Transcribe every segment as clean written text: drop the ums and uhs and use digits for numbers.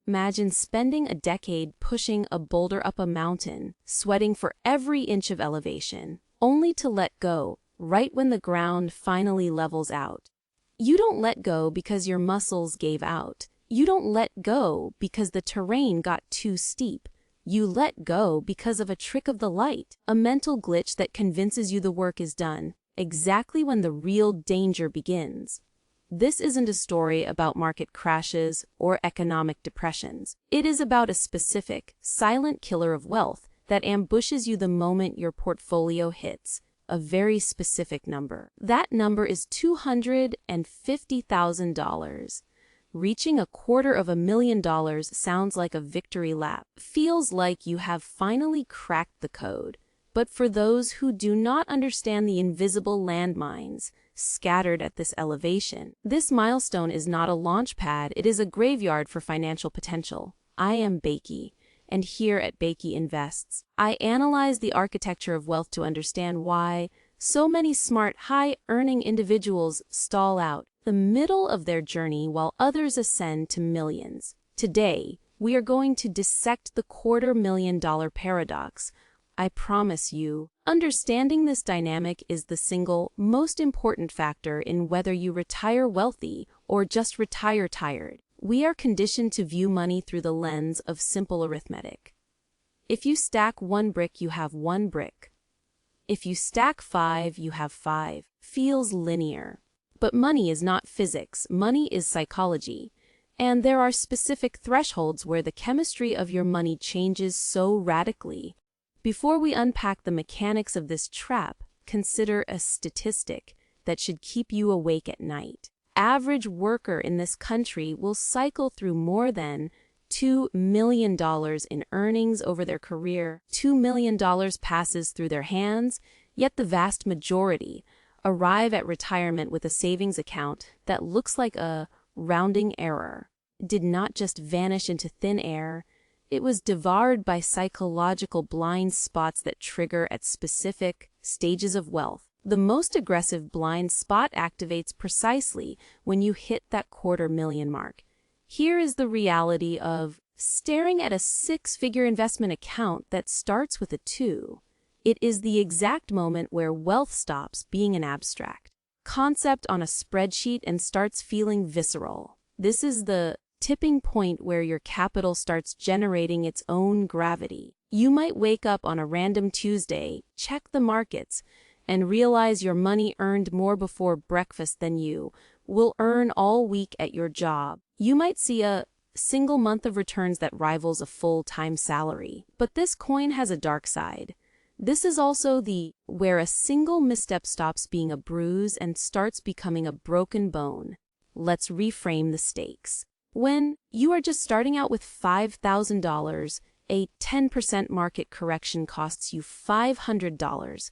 Imagine spending a decade pushing a boulder up a mountain, sweating for every inch of elevation, only to let go right when the ground finally levels out. You don't let go because your muscles gave out. You don't let go because the terrain got too steep. You let go because of a trick of the light, a mental glitch that convinces you the work is done, exactly when the real danger begins. This isn't a story about market crashes or economic depressions. It is about a specific, silent killer of wealth that ambushes you the moment your portfolio hits a very specific number. That number is $250,000. Reaching $250,000 sounds like a victory lap, feels like you have finally cracked the code. But for those who do not understand the invisible landmines scattered at this elevation, this milestone is not a launch pad, it is a graveyard for financial potential. I am Bakey, and here at Bakey Invests, I analyze the architecture of wealth to understand why so many smart, high-earning individuals stall out the middle of their journey while others ascend to millions. Today, we are going to dissect the $250,000 paradox. I promise you, understanding this dynamic is the single most important factor in whether you retire wealthy or just retire tired. We are conditioned to view money through the lens of simple arithmetic. If you stack one brick, you have one brick. If you stack 5, you have 5. Feels linear. But money is not physics, money is psychology. And there are specific thresholds where the chemistry of your money changes so radically. Before we unpack the mechanics of this trap, consider a statistic that should keep you awake at night. Average worker in this country will cycle through more than $2 million in earnings over their career. $2 million passes through their hands, yet the vast majority arrive at retirement with a savings account that looks like a rounding error. It did not just vanish into thin air, it was devoured by psychological blind spots that trigger at specific stages of wealth. The most aggressive blind spot activates precisely when you hit that $250,000 mark. Here is the reality of staring at a six-figure investment account that starts with a 2. It is the exact moment where wealth stops being an abstract concept on a spreadsheet and starts feeling visceral. This is the tipping point where your capital starts generating its own gravity. You might wake up on a random Tuesday, check the markets, and realize your money earned more before breakfast than you will earn all week at your job. You might see a single month of returns that rivals a full-time salary. But this coin has a dark side. This is also where a single misstep stops being a bruise and starts becoming a broken bone. Let's reframe the stakes. When you are just starting out with $5,000, a 10% market correction costs you $500.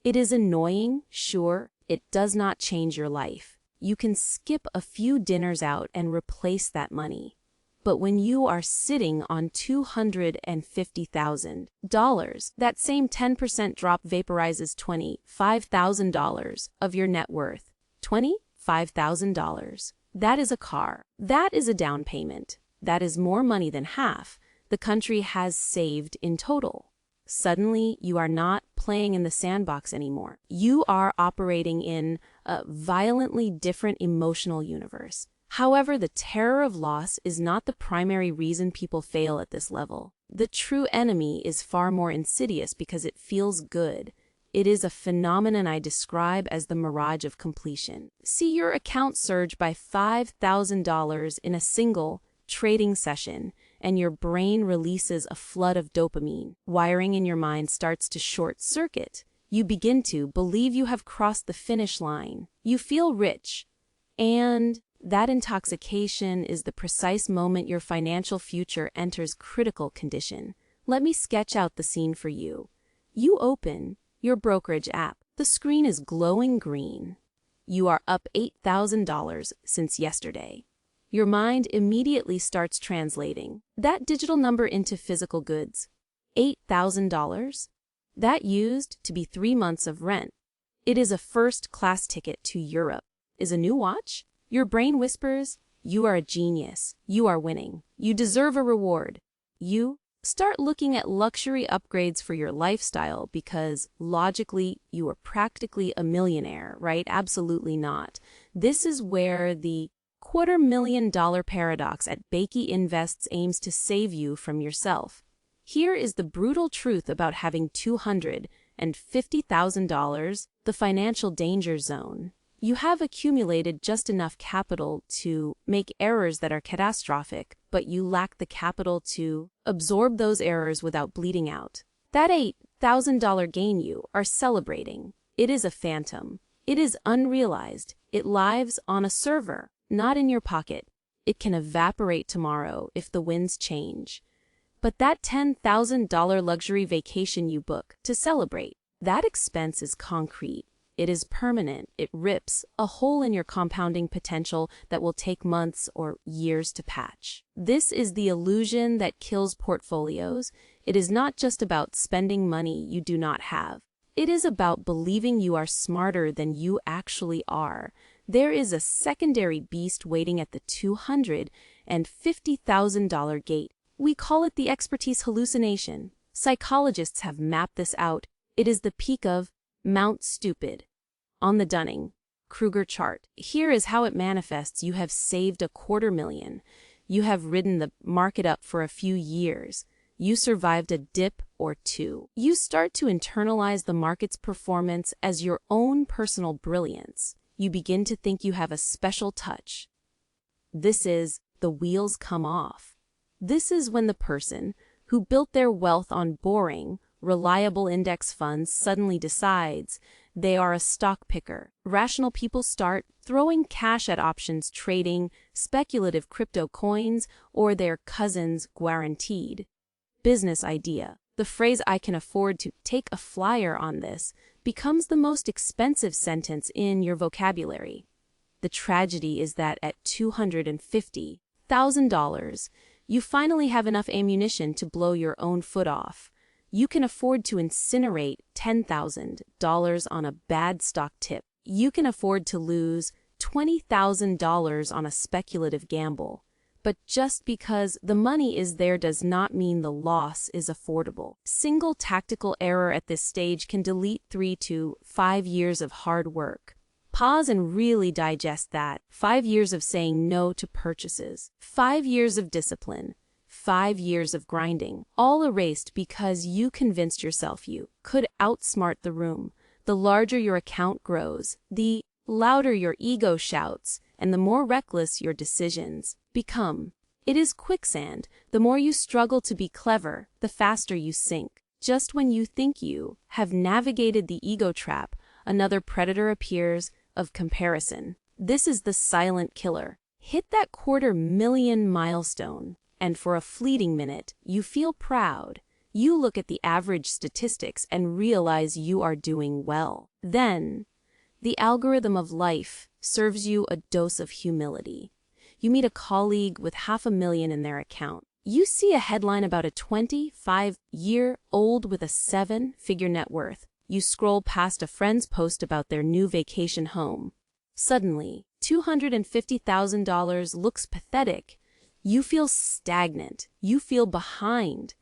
It is annoying, sure, it does not change your life. You can skip a few dinners out and replace that money. But when you are sitting on $250,000, that same 10% drop vaporizes $25,000 of your net worth. $25,000. That is a car. That is a down payment. That is more money than half the country has saved in total. Suddenly, you are not playing in the sandbox anymore. You are operating in a violently different emotional universe. However, the terror of loss is not the primary reason people fail at this level. The true enemy is far more insidious because it feels good. It is a phenomenon I describe as the mirage of completion. See your account surge by $5,000 in a single trading session, and your brain releases a flood of dopamine. Wiring in your mind starts to short circuit. You begin to believe you have crossed the finish line. You feel rich, and that intoxication is the precise moment your financial future enters critical condition. Let me sketch out the scene for you. You open your brokerage app. The screen is glowing green. You are up $8,000 since yesterday. Your mind immediately starts translating that digital number into physical goods. $8,000? That used to be 3 months of rent. It is a first-class ticket to Europe. Is a new watch? Your brain whispers, You are a genius. You are winning. You deserve a reward. You start looking at luxury upgrades for your lifestyle because, logically, you are practically a millionaire, right? Absolutely not. This is where the $250,000 paradox at Bakey Invests aims to save you from yourself. Here is the brutal truth about having $250,000, the financial danger zone. You have accumulated just enough capital to make errors that are catastrophic, but you lack the capital to absorb those errors without bleeding out. That $8,000 gain you are celebrating. It is a phantom. It is unrealized. It lives on a server, not in your pocket. It can evaporate tomorrow if the winds change. But that $10,000 luxury vacation you book to celebrate, that expense is concrete. It is permanent. It rips a hole in your compounding potential that will take months or years to patch. This is the illusion that kills portfolios. It is not just about spending money you do not have. It is about believing you are smarter than you actually are. There is a secondary beast waiting at the $250,000 gate. We call it the expertise hallucination. Psychologists have mapped this out. It is the peak of Mount Stupid on the Dunning-Kruger chart. Here is how it manifests. You have saved $250,000. You have ridden the market up for a few years. You survived a dip or two. You start to internalize the market's performance as your own personal brilliance. You begin to think you have a special touch. This is the wheels come off. This is when the person who built their wealth on boring, reliable index funds suddenly decides they are a stock picker. Rational people start throwing cash at options trading, speculative crypto coins, or their cousin's guaranteed business idea. The phrase "I can afford to take a flyer on this" becomes the most expensive sentence in your vocabulary. The tragedy is that at $250,000, you finally have enough ammunition to blow your own foot off. You can afford to incinerate $10,000 on a bad stock tip. You can afford to lose $20,000 on a speculative gamble. But just because the money is there does not mean the loss is affordable. Single tactical error at this stage can delete 3 to 5 years of hard work. Pause and really digest that. 5 years of saying no to purchases. 5 years of discipline. 5 years of grinding, all erased because you convinced yourself you could outsmart the room. The larger your account grows, the louder your ego shouts, and the more reckless your decisions become. It is quicksand. The more you struggle to be clever, the faster you sink. Just when you think you have navigated the ego trap, another predator appears of comparison. This is the silent killer. Hit that $250,000 milestone, and for a fleeting minute, you feel proud. You look at the average statistics and realize you are doing well. Then, the algorithm of life serves you a dose of humility. You meet a colleague with $500,000 in their account. You see a headline about a 25-year-old with a 7-figure net worth. You scroll past a friend's post about their new vacation home. Suddenly, $250,000 looks pathetic. You feel stagnant. You feel behind.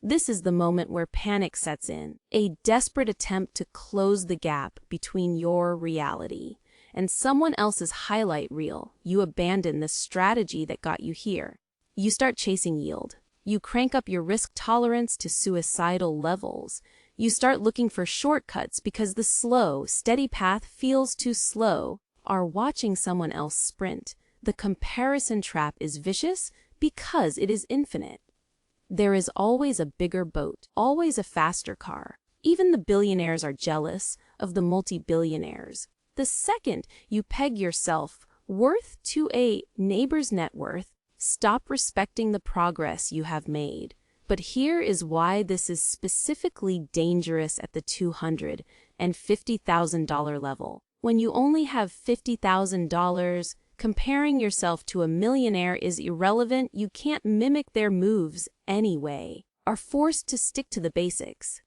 This is the moment where panic sets in, a desperate attempt to close the gap between your reality and someone else's highlight reel. You abandon the strategy that got you here. You start chasing yield. You crank up your risk tolerance to suicidal levels. You start looking for shortcuts because the slow, steady path feels too slow. Are watching someone else sprint. The comparison trap is vicious because it is infinite. There is always a bigger boat, always a faster car. Even the billionaires are jealous of the multi-billionaires. The second you peg your self-worth to a neighbor's net worth, stop respecting the progress you have made. But here is why this is specifically dangerous at the $250,000 level. When you only have $50,000, comparing yourself to a millionaire is irrelevant. You can't mimic their moves anyway. Are forced to stick to the basics.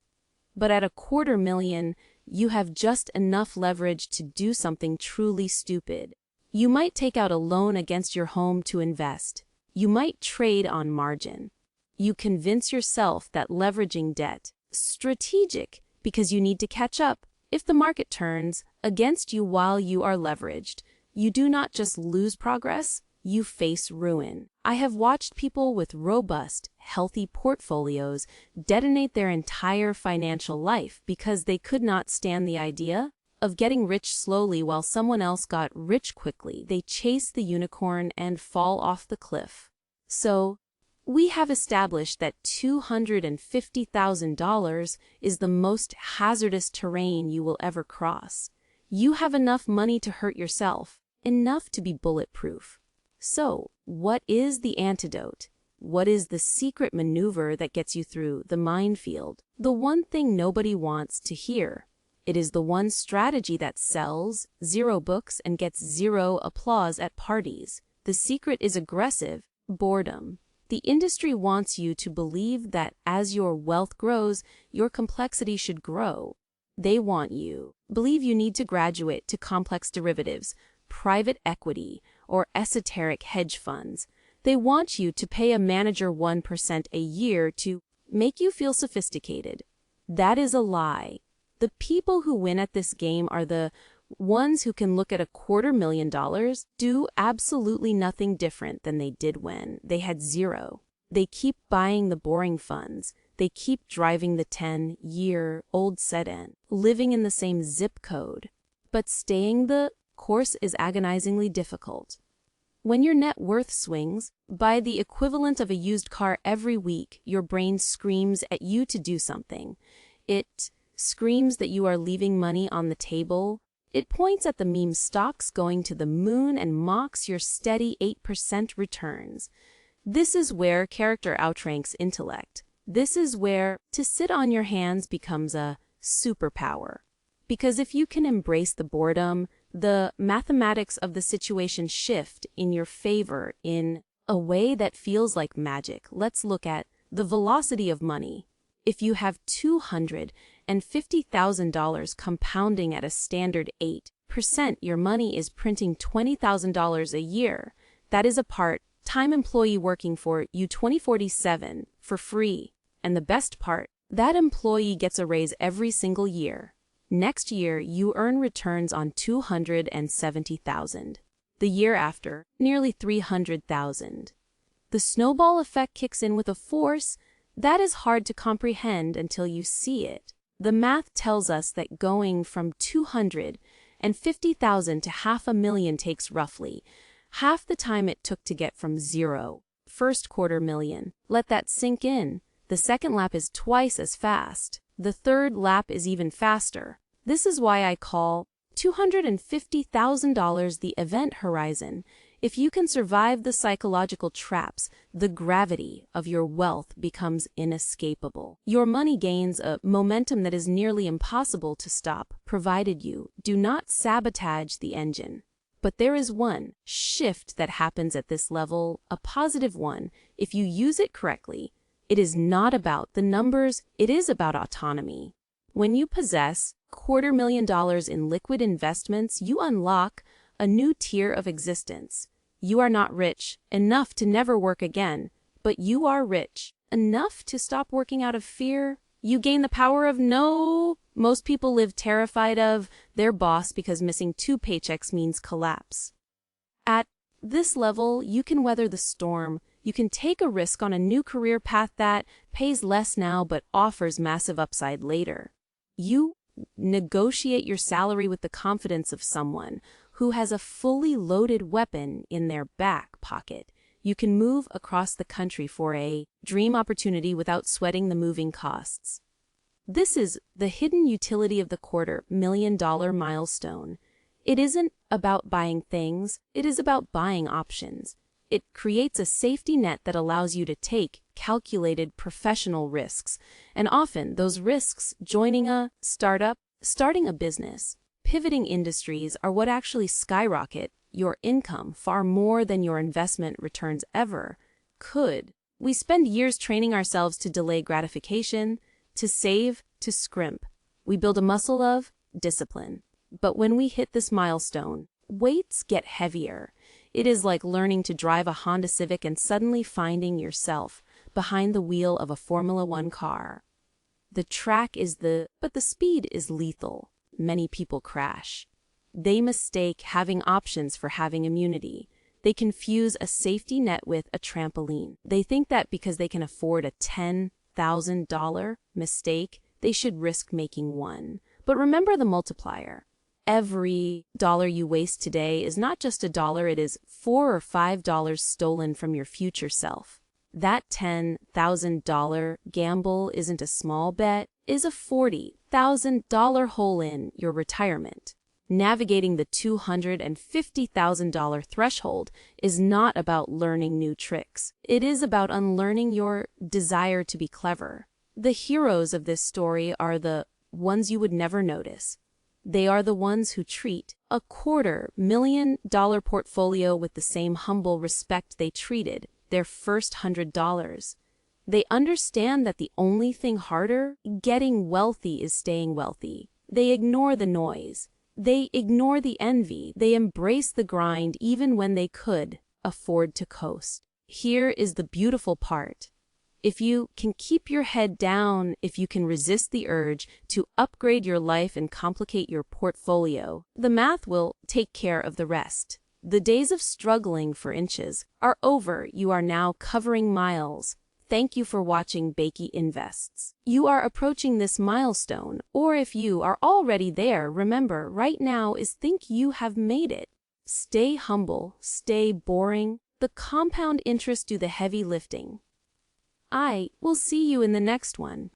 But at $250,000, you have just enough leverage to do something truly stupid. You might take out a loan against your home to invest. You might trade on margin. You convince yourself that leveraging debt is strategic because you need to catch up if the market turns against you while you are leveraged. You do not just lose progress, you face ruin. I have watched people with robust, healthy portfolios detonate their entire financial life because they could not stand the idea of getting rich slowly while someone else got rich quickly. They chase the unicorn and fall off the cliff. So, we have established that $250,000 is the most hazardous terrain you will ever cross. You have enough money to hurt yourself, enough to be bulletproof. So, what is the antidote? What is the secret maneuver that gets you through the minefield? The one thing nobody wants to hear. It is the one strategy that sells 0 books and gets 0 applause at parties. The secret is aggressive boredom. The industry wants you to believe that as your wealth grows, your complexity should grow. They want you to believe you need to graduate to complex derivatives, private equity, or esoteric hedge funds. They want you to pay a manager 1% a year to make you feel sophisticated. That is a lie. The people who win at this game are the ones who can look at $250,000, do absolutely nothing different than they did when they had 0. They keep buying the boring funds. They keep driving the 10-year-old sedan, living in the same zip code. But staying the course is agonizingly difficult. When your net worth swings by the equivalent of a used car every week, your brain screams at you to do something. It screams that you are leaving money on the table. It points at the meme stocks going to the moon and mocks your steady 8% returns. This is where character outranks intellect. This is where to sit on your hands becomes a superpower. Because if you can embrace the boredom, the mathematics of the situation shift in your favor in a way that feels like magic. Let's look at the velocity of money. If you have $250,000 compounding at a standard 8%, your money is printing $20,000 a year. That is a part-time employee working for you 2047 for free. And the best part, that employee gets a raise every single year. Next year, you earn returns on $270,000. The year after, nearly $300,000. The snowball effect kicks in with a force that is hard to comprehend until you see it. The math tells us that going from $250,000 to $500,000 takes roughly half the time it took to get from 0, first $250,000. Let that sink in. The second lap is twice as fast. The third lap is even faster. This is why I call $250,000 the event horizon. If you can survive the psychological traps, the gravity of your wealth becomes inescapable. Your money gains a momentum that is nearly impossible to stop, provided you do not sabotage the engine. But there is one shift that happens at this level, a positive one. If you use it correctly, it is not about the numbers, it is about autonomy. When you possess $250,000 in liquid investments, you unlock a new tier of existence. You are not rich enough to never work again, but you are rich enough to stop working out of fear. You gain the power of no. Most people live terrified of their boss because missing 2 paychecks means collapse. At this level, you can weather the storm. You can take a risk on a new career path that pays less now but offers massive upside later. You negotiate your salary with the confidence of someone who has a fully loaded weapon in their back pocket. You can move across the country for a dream opportunity without sweating the moving costs. This is the hidden utility of the $250,000 milestone. It isn't about buying things, it is about buying options. It creates a safety net that allows you to take calculated professional risks, and often those risks joining a startup, starting a business, pivoting industries are what actually skyrocket your income far more than your investment returns ever could. We spend years training ourselves to delay gratification, to save, to scrimp. We build a muscle of discipline. But when we hit this milestone, weights get heavier. It is like learning to drive a Honda Civic and suddenly finding yourself behind the wheel of a Formula One car. The track but the speed is lethal. Many people crash. They mistake having options for having immunity. They confuse a safety net with a trampoline. They think that because they can afford a $10,000 mistake, they should risk making one. But remember the multiplier. Every dollar you waste today is not just a dollar, it is $4 or $5 stolen from your future self. That $10,000 gamble isn't a small bet, is a $40,000 hole in your retirement. Navigating the $250,000 threshold is not about learning new tricks. It is about unlearning your desire to be clever. The heroes of this story are the ones you would never notice. They are the ones who treat a $250,000 portfolio with the same humble respect they treated their first $100. They understand that the only thing harder getting wealthy is staying wealthy. They ignore the noise. They ignore the envy. They embrace the grind even when they could afford to coast. Here is the beautiful part. If you can keep your head down, if you can resist the urge to upgrade your life and complicate your portfolio, the math will take care of the rest. The days of struggling for inches are over. You are now covering miles. Thank you for watching Bakey Invests. You are approaching this milestone, or if you are already there, remember, right now is think you have made it. Stay humble, stay boring. The compound interest do the heavy lifting. I will see you in the next one.